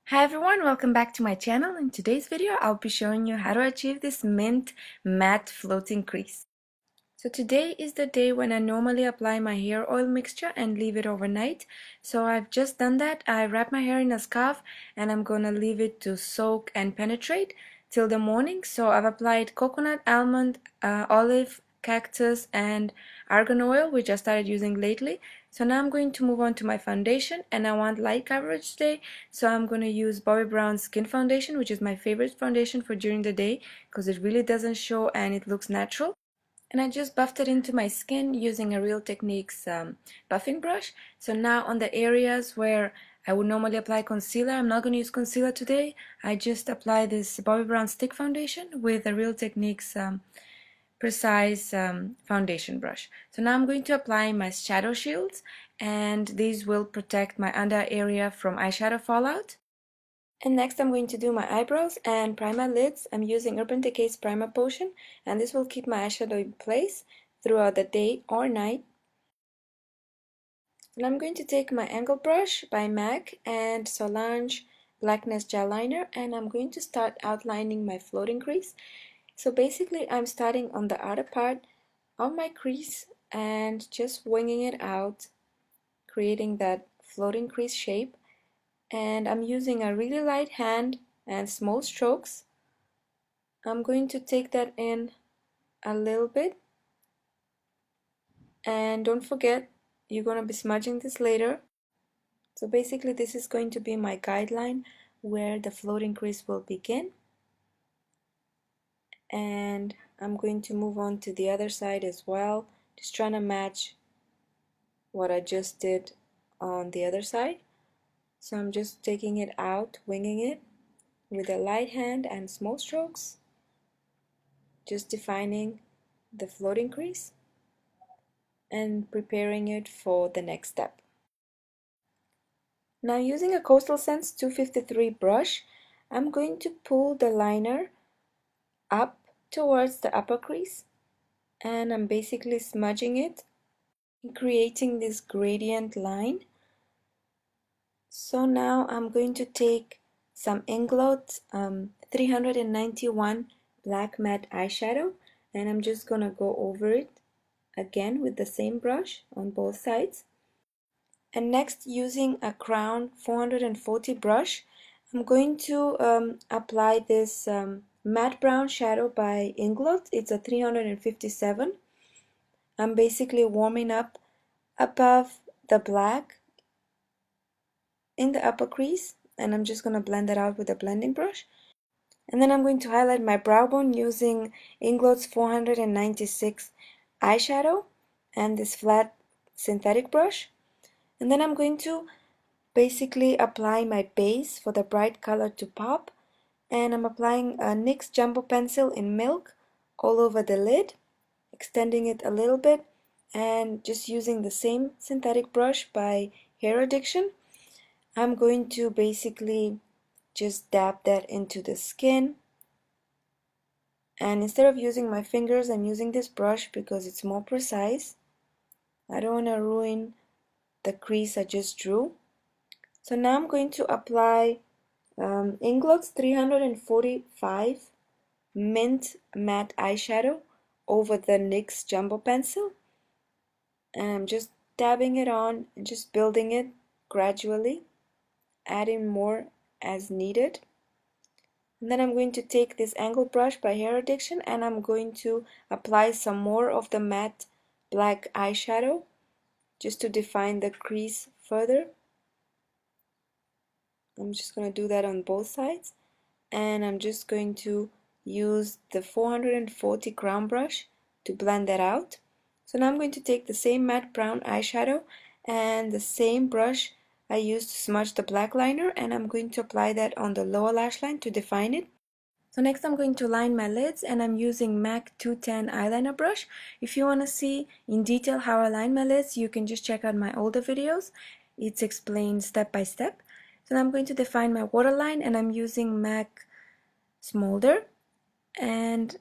Hi everyone, welcome back to my channel. In today's video, I'll be showing you how to achieve this mint matte floating crease. So today is the day when I normally apply my hair oil mixture and leave it overnight. So I've just done that. I wrap my hair in a scarf and I'm gonna leave it to soak and penetrate till the morning. So I've applied coconut, almond, olive, cactus and argan oil, which I started using lately. So now I'm going to move on to my foundation, and I want light coverage today, so I'm going to use Bobbi Brown Skin Foundation, which is my favorite foundation for during the day because it really doesn't show and it looks natural. And I just buffed it into my skin using a Real Techniques buffing brush. So now on the areas where I would normally apply concealer, I'm not going to use concealer today. I just apply this Bobbi Brown Stick Foundation with a Real Techniques precise foundation brush. So now I'm going to apply my shadow shields, and these will protect my under area from eyeshadow fallout. And next I'm going to do my eyebrows and prime my lids. I'm using Urban Decay's Primer Potion, and this will keep my eyeshadow in place throughout the day or night. And I'm going to take my angle brush by MAC and Solange Blackness Gel Liner, and I'm going to start outlining my floating crease. So basically I'm starting on the outer part of my crease and just winging it out, creating that floating crease shape. And I'm using a really light hand and small strokes. I'm going to take that in a little bit, and don't forget you're going to be smudging this later. So basically this is going to be my guideline where the floating crease will begin, and I'm going to move on to the other side as well, just trying to match what I just did on the other side. So I'm just taking it out, winging it with a light hand and small strokes, just defining the floating crease and preparing it for the next step. Now using a Coastal Scents 253 brush, I'm going to pull the liner up towards the upper crease, and I'm basically smudging it, creating this gradient line. So now I'm going to take some Inglot 391 black matte eyeshadow, and I'm just gonna go over it again with the same brush on both sides. And next, using a Crown 440 brush, I'm going to apply this matte brown shadow by Inglot. It's a 357. I'm basically warming up above the black in the upper crease, and I'm just going to blend that out with a blending brush. And then I'm going to highlight my brow bone using Inglot's 496 eyeshadow and this flat synthetic brush. And then I'm going to basically apply my base for the bright color to pop, and I'm applying a NYX Jumbo Pencil in Milk all over the lid, extending it a little bit, and just using the same synthetic brush by Hair Addiction. I'm going to basically just dab that into the skin, and instead of using my fingers, I'm using this brush because it's more precise. I don't want to ruin the crease I just drew. So now I'm going to apply Inglot's 345 Mint Matte Eyeshadow over the NYX Jumbo Pencil, and I'm just dabbing it on and just building it gradually, adding more as needed. And then I'm going to take this angled brush by Hair Addiction, and I'm going to apply some more of the matte black eyeshadow just to define the crease further. I'm just going to do that on both sides, and I'm just going to use the 440 crown brush to blend that out. So now I'm going to take the same matte brown eyeshadow and the same brush I used to smudge the black liner, and I'm going to apply that on the lower lash line to define it. So next I'm going to line my lids, and I'm using MAC 210 eyeliner brush. If you want to see in detail how I line my lids, you can just check out my older videos. It's explained step by step. So now I'm going to define my waterline, and I'm using MAC Smolder, and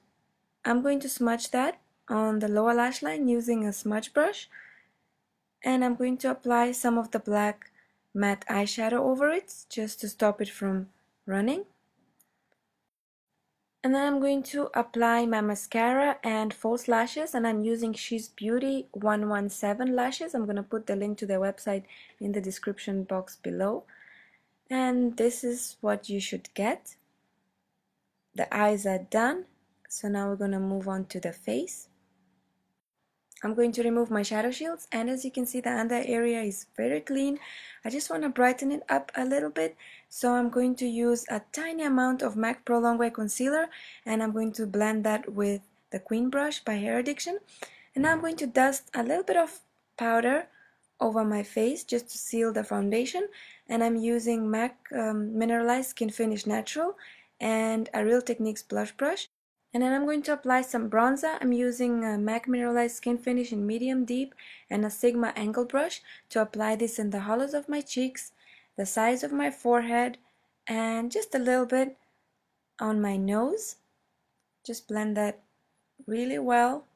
I'm going to smudge that on the lower lash line using a smudge brush, and I'm going to apply some of the black matte eyeshadow over it just to stop it from running. And then I'm going to apply my mascara and false lashes, and I'm using She's Beauty 117 lashes. I'm going to put the link to their website in the description box below. And this is what you should get. The eyes are done, so now we're going to move on to the face. I'm going to remove my shadow shields, and as you can see, the under area is very clean. I just want to brighten it up a little bit, so I'm going to use a tiny amount of MAC Pro Longwear Concealer, and I'm going to blend that with the Queen brush by Hair Addiction. And now I'm going to dust a little bit of powder over my face just to seal the foundation, and I'm using MAC Mineralized Skin Finish Natural and a Real Techniques blush brush. And then I'm going to apply some bronzer. I'm using a MAC Mineralized Skin Finish in medium deep and a Sigma angle brush to apply this in the hollows of my cheeks, the sides of my forehead, and just a little bit on my nose. Just blend that really well.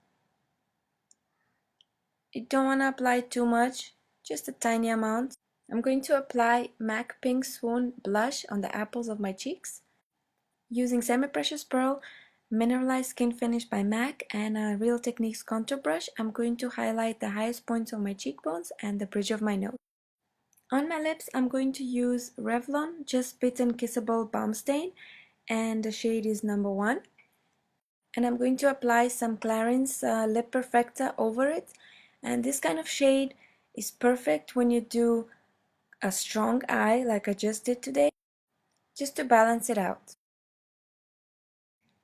You don't want to apply too much, just a tiny amount. I'm going to apply MAC Pink Swoon blush on the apples of my cheeks using Semi Precious Pearl Mineralized Skin Finish by MAC and a Real Techniques contour brush. I'm going to highlight the highest points of my cheekbones and the bridge of my nose. On my lips, I'm going to use Revlon Just Bitten Kissable Balm Stain, and the shade is number 1. And I'm going to apply some Clarins Lip Perfecta over it. And this kind of shade is perfect when you do a strong eye like I just did today, just to balance it out.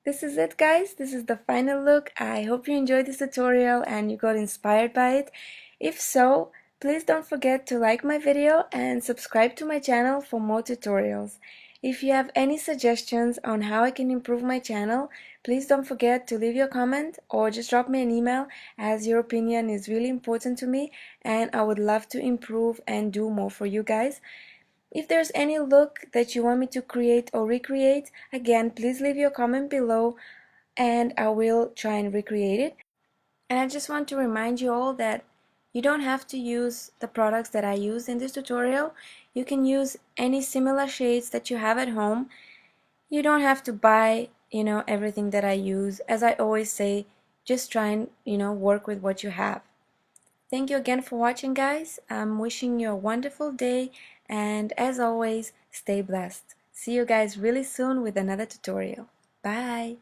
This is it, guys. This is the final look. I hope you enjoyed this tutorial and you got inspired by it. If so, please don't forget to like my video and subscribe to my channel for more tutorials. If you have any suggestions on how I can improve my channel, please don't forget to leave your comment or just drop me an email, as your opinion is really important to me and I would love to improve and do more for you guys. If there's any look that you want me to create or recreate, again, please leave your comment below and I will try and recreate it. And I just want to remind you all that you don't have to use the products that I use in this tutorial. You can use any similar shades that you have at home. You don't have to buy, everything that I use. As I always say, just try and, work with what you have. Thank you again for watching, guys. I'm wishing you a wonderful day, and as always, stay blessed. See you guys really soon with another tutorial. Bye!